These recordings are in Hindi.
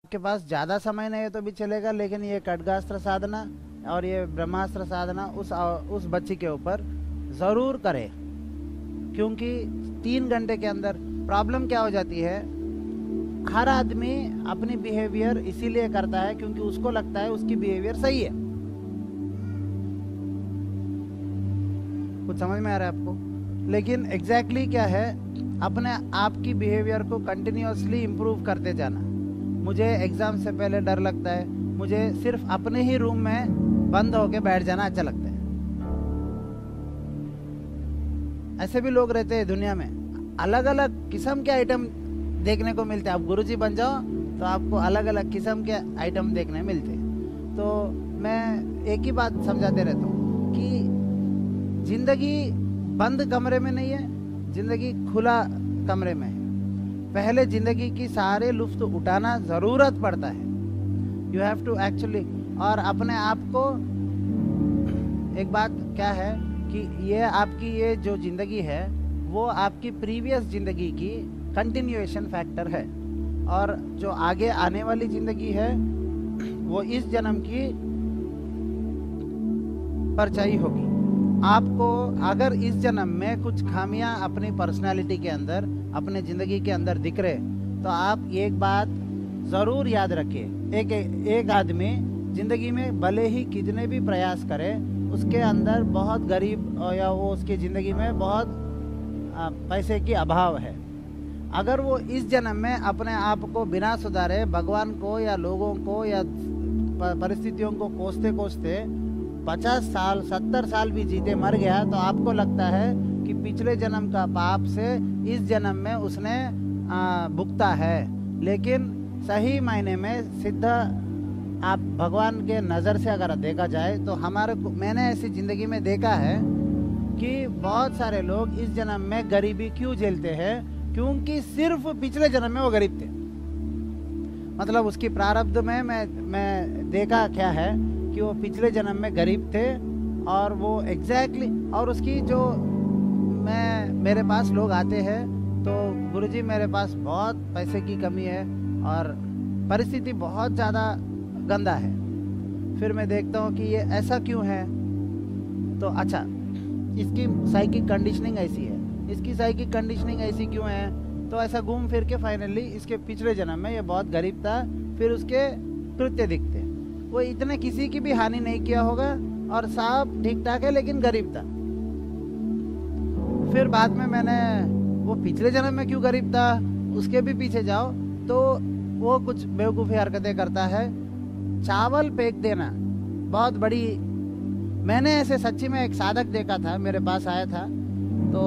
आपके पास ज़्यादा समय नहीं है तो भी चलेगा, लेकिन ये खड्गास्त्र साधना और ये ब्रह्मास्त्र साधना उस बच्ची के ऊपर ज़रूर करें। क्योंकि 3 घंटे के अंदर प्रॉब्लम क्या हो जाती है, हर आदमी अपनी बिहेवियर इसीलिए करता है क्योंकि उसको लगता है उसकी बिहेवियर सही है। कुछ समझ में आ रहा है आपको? लेकिन एग्जैक्टली क्या है, अपने आप की बिहेवियर को कंटिन्यूअसली इम्प्रूव करते जाना। मुझे एग्ज़ाम से पहले डर लगता है, मुझे सिर्फ अपने ही रूम में बंद होके बैठ जाना अच्छा लगता है। ऐसे भी लोग रहते हैं दुनिया में, अलग अलग किस्म के आइटम देखने को मिलते हैं। आप गुरुजी बन जाओ तो आपको अलग अलग किस्म के आइटम देखने मिलते हैं। तो मैं एक ही बात समझाते रहता हूँ कि जिंदगी बंद कमरे में नहीं है, जिंदगी खुला कमरे में है। पहले जिंदगी की सारे लुत्फ उठाना ज़रूरत पड़ता है। यू हैव टू एक्चुअली, और अपने आप को, एक बात क्या है कि ये आपकी ये जो ज़िंदगी है वो आपकी प्रीवियस ज़िंदगी की कंटिन्यूएशन फैक्टर है, और जो आगे आने वाली ज़िंदगी है वो इस जन्म की परछाई होगी। आपको अगर इस जन्म में कुछ खामियां अपनी पर्सनालिटी के अंदर, अपने ज़िंदगी के अंदर दिख रहे, तो आप एक बात ज़रूर याद रखिए, एक आदमी ज़िंदगी में भले ही कितने भी प्रयास करे, उसके अंदर बहुत गरीब या वो उसकी ज़िंदगी में बहुत पैसे की अभाव है। अगर वो इस जन्म में अपने आप को बिना सुधारे भगवान को या लोगों को या परिस्थितियों को कोसते कोसते 50 साल 70 साल भी जीते मर गया, तो आपको लगता है कि पिछले जन्म का पाप से इस जन्म में उसने भुगता है। लेकिन सही मायने में सिद्ध आप भगवान के नज़र से अगर देखा जाए तो मैंने ऐसी ज़िंदगी में देखा है कि बहुत सारे लोग इस जन्म में गरीबी क्यों झेलते हैं, क्योंकि सिर्फ पिछले जन्म में वो गरीब थे। मतलब उसकी प्रारब्ध में मैं देखा क्या है कि वो पिछले जन्म में गरीब थे, और वो एग्जैक्टली और उसकी जो मेरे पास लोग आते हैं तो गुरुजी मेरे पास बहुत पैसे की कमी है और परिस्थिति बहुत ज़्यादा गंदा है। फिर मैं देखता हूँ कि ये ऐसा क्यों है, तो अच्छा इसकी साइकिक कंडीशनिंग ऐसी है, इसकी साइकिक कंडीशनिंग ऐसी क्यों है, तो ऐसा घूम फिर के फाइनली इसके पिछले जन्म में ये बहुत गरीब था। फिर उसके कृत्य दिखते, वो इतने किसी की भी हानि नहीं किया होगा और सब ठीक ठाक है, लेकिन गरीब था। फिर बाद में मैंने वो पिछले जन्म में क्यों गरीब था उसके भी पीछे जाओ तो वो कुछ बेवकूफ़ी हरकतें करता है। चावल फेंक देना बहुत बड़ी, मैंने ऐसे सच्ची में एक साधक देखा था, मेरे पास आया था, तो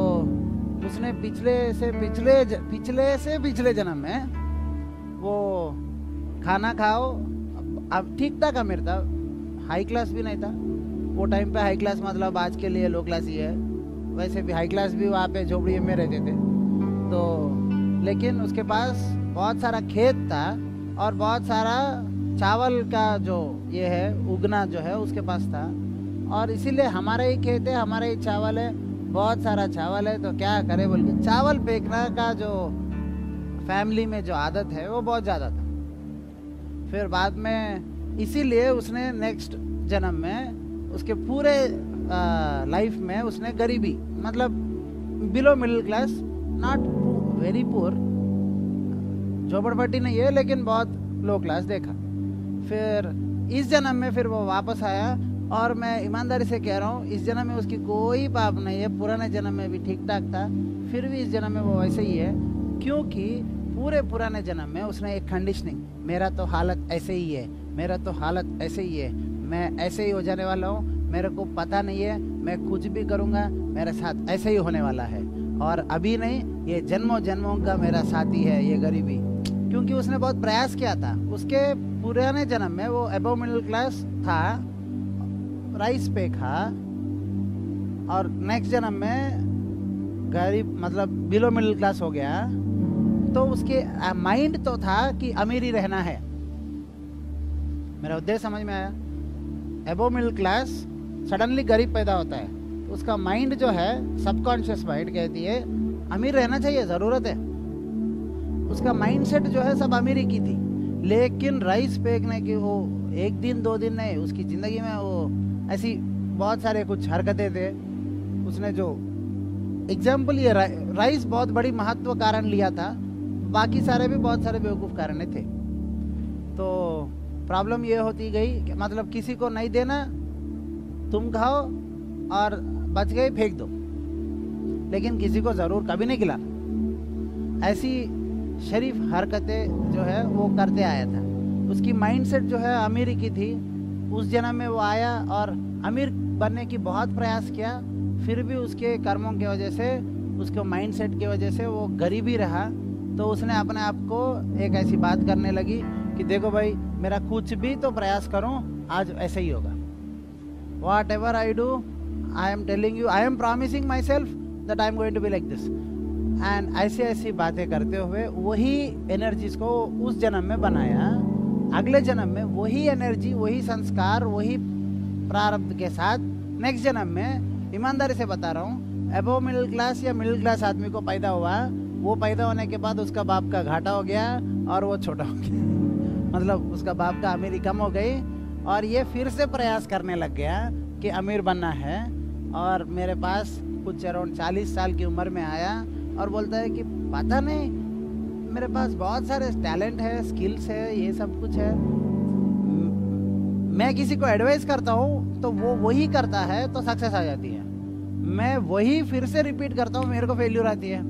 उसने पिछले जन्म में वो खाना खाओ, अब ठीक ठाक अमीर था, हाई क्लास भी नहीं था। वो टाइम पे हाई क्लास मतलब आज के लिए लो क्लास ही है, वैसे भी हाई क्लास भी वहाँ पे झोपड़ी में रहते थे। तो लेकिन उसके पास बहुत सारा खेत था और बहुत सारा चावल का जो ये है उगना जो है उसके पास था, और इसीलिए हमारा ही खेत है, हमारा ही चावल है, बहुत सारा चावल है, तो क्या करे बोल के चावल फेंकना का जो फैमिली में जो आदत है वो बहुत ज़्यादा था। फिर बाद में इसीलिए उसने नेक्स्ट जन्म में उसके पूरे लाइफ में उसने गरीबी, मतलब below middle class, not very poor, झोपड़पट्टी नहीं है लेकिन बहुत लो क्लास देखा। फिर इस जन्म में फिर वो वापस आया, और मैं ईमानदारी से कह रहा हूँ इस जन्म में उसकी कोई पाप नहीं है, पुराने जन्म में भी ठीक ठाक था, फिर भी इस जन्म में वो वैसे ही है, क्योंकि पूरे पुराने जन्म में उसने एक कंडीशनिंग, मेरा तो हालत ऐसे ही है, मेरा तो हालत ऐसे ही है, मैं ऐसे ही हो जाने वाला हूँ, मेरे को पता नहीं है, मैं कुछ भी करूँगा मेरे साथ ऐसे ही होने वाला है, और अभी नहीं ये जन्मों जन्मों का मेरा साथी है ये गरीबी। क्योंकि उसने बहुत प्रयास किया था, उसके पुराने जन्म में वो अबव मिडिल क्लास था, राइस पे खा, और नेक्स्ट जन्म में गरीब मतलब बिलो मिडिल क्लास हो गया, तो उसके माइंड तो था कि अमीरी रहना है। मेरा उद्देश्य समझ में आया? अबव मिडिल क्लास सडनली गरीब पैदा होता है, तो उसका माइंड जो है सबकॉन्शियस माइंड कहती है अमीर रहना चाहिए, ज़रूरत है। उसका माइंडसेट जो है सब अमीरी की थी, लेकिन राइस फेंकने की वो 1 दिन 2 दिन नहीं, उसकी ज़िंदगी में वो ऐसी बहुत सारे कुछ हरकतें थे। उसने जो एग्जाम्पल ये राइस बहुत बड़ी महत्व कारण लिया था, बाकी सारे भी बहुत सारे बेवकूफ़ कारण थे। तो प्रॉब्लम ये होती गई कि मतलब किसी को नहीं देना, तुम खाओ और बच गए फेंक दो, लेकिन किसी को ज़रूर कभी नहीं खिलाना। ऐसी शरीफ हरकतें जो है वो करते आया था। उसकी माइंडसेट जो है अमीरी की थी। उस जन्म में वो आया और अमीर बनने की बहुत प्रयास किया, फिर भी उसके कर्मों की वजह से, उसके माइंडसेट की वजह से वो गरीब ही रहा। तो उसने अपने आप को एक ऐसी बात करने लगी कि देखो भाई, मेरा कुछ भी तो प्रयास करूं, आज ऐसे ही होगा। Whatever I do, I am telling you, I am promising myself that I am going to be like this. And ऐसी ऐसी बातें करते हुए वही एनर्जीज को उस जन्म में बनाया। अगले जन्म में वही एनर्जी, वही संस्कार, वही प्रारब्ध के साथ नेक्स्ट जन्म में, ईमानदारी से बता रहा हूँ, अबव मिडिल क्लास या मिडिल क्लास आदमी को पैदा हुआ। वो पैदा होने के बाद उसका बाप का घाटा हो गया और वो छोटा हो गया मतलब उसका बाप का अमीरी कम हो गई और ये फिर से प्रयास करने लग गया कि अमीर बनना है। और मेरे पास कुछ अराउंड 40 साल की उम्र में आया और बोलता है कि पता नहीं, मेरे पास बहुत सारे टैलेंट है, स्किल्स है, ये सब कुछ है। मैं किसी को एडवाइस करता हूँ तो वो वही करता है तो सक्सेस आ जाती है, मैं वही फिर से रिपीट करता हूँ, मेरे को फेल्यूर आती है।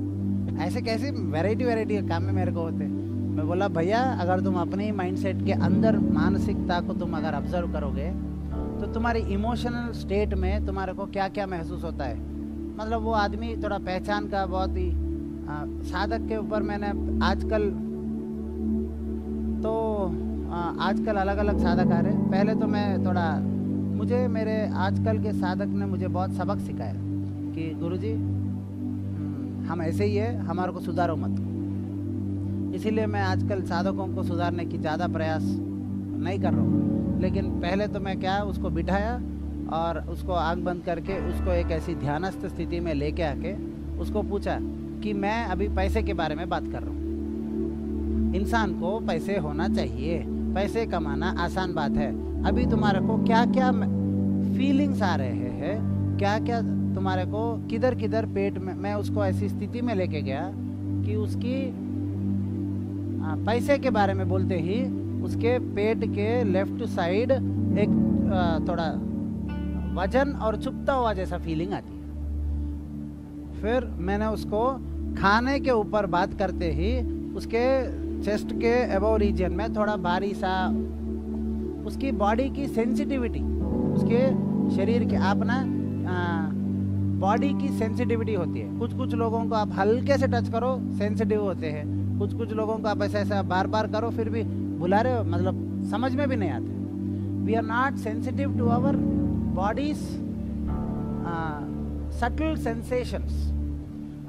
ऐसे कैसे वैरायटी के काम में मेरे को होते। मैं बोला भैया, अगर तुम अपने ही माइंडसेट के अंदर मानसिकता को तुम अगर ऑब्जर्व करोगे तो तुम्हारी इमोशनल स्टेट में तुम्हारे को क्या क्या महसूस होता है। मतलब वो आदमी थोड़ा पहचान का बहुत ही साधक के ऊपर मैंने आजकल अलग अलग साधक आ रहे। पहले तो मैं थोड़ा, मुझे मेरे आजकल के साधक ने मुझे बहुत सबक सिखाया कि गुरुजी हम ऐसे ही है, हमारे को सुधारो मत। इसीलिए मैं आजकल साधकों को सुधारने की ज़्यादा प्रयास नहीं कर रहा हूँ। लेकिन पहले तो मैं क्या, उसको बिठाया और उसको आँख बंद करके उसको एक ऐसी ध्यानस्थ स्थिति में लेके आके उसको पूछा कि मैं अभी पैसे के बारे में बात कर रहा हूँ। इंसान को पैसे होना चाहिए, पैसे कमाना आसान बात है। अभी तुम्हारे को क्या क्या फीलिंग्स आ रहे हैं, क्या क्या तुम्हारे को किधर किधर पेट में। मैं उसको ऐसी स्थिति में लेके गया कि उसकी पैसे के बारे में बोलते ही उसके पेट के लेफ्ट साइड एक थोड़ा वजन और चुभता हुआ जैसा फीलिंग आती है। फिर मैंने उसको खाने के ऊपर बात करते ही उसके चेस्ट के अबव रीजन में थोड़ा भारी सा, उसकी बॉडी की सेंसिटिविटी, उसके शरीर के अपना बॉडी की सेंसिटिविटी होती है। कुछ कुछ लोगों को आप हल्के से टच करो सेंसिटिव होते हैं, कुछ कुछ लोगों को आप ऐसा बार बार करो फिर भी बुला रहे हो, मतलब समझ में भी नहीं आते। We are not sensitive to our bodies subtle sensations.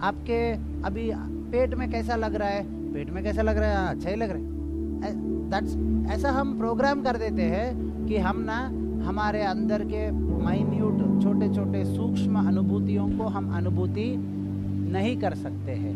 आपके अभी पेट में कैसा लग रहा है, पेट में कैसा लग रहा है, अच्छा ही लग रहा है, दैट्स, ऐसा हम प्रोग्राम कर देते हैं कि हम ना हमारे अंदर के माइन्यूट छोटे छोटे सूक्ष्म अनुभूतियों को हम अनुभूति नहीं कर सकते हैं।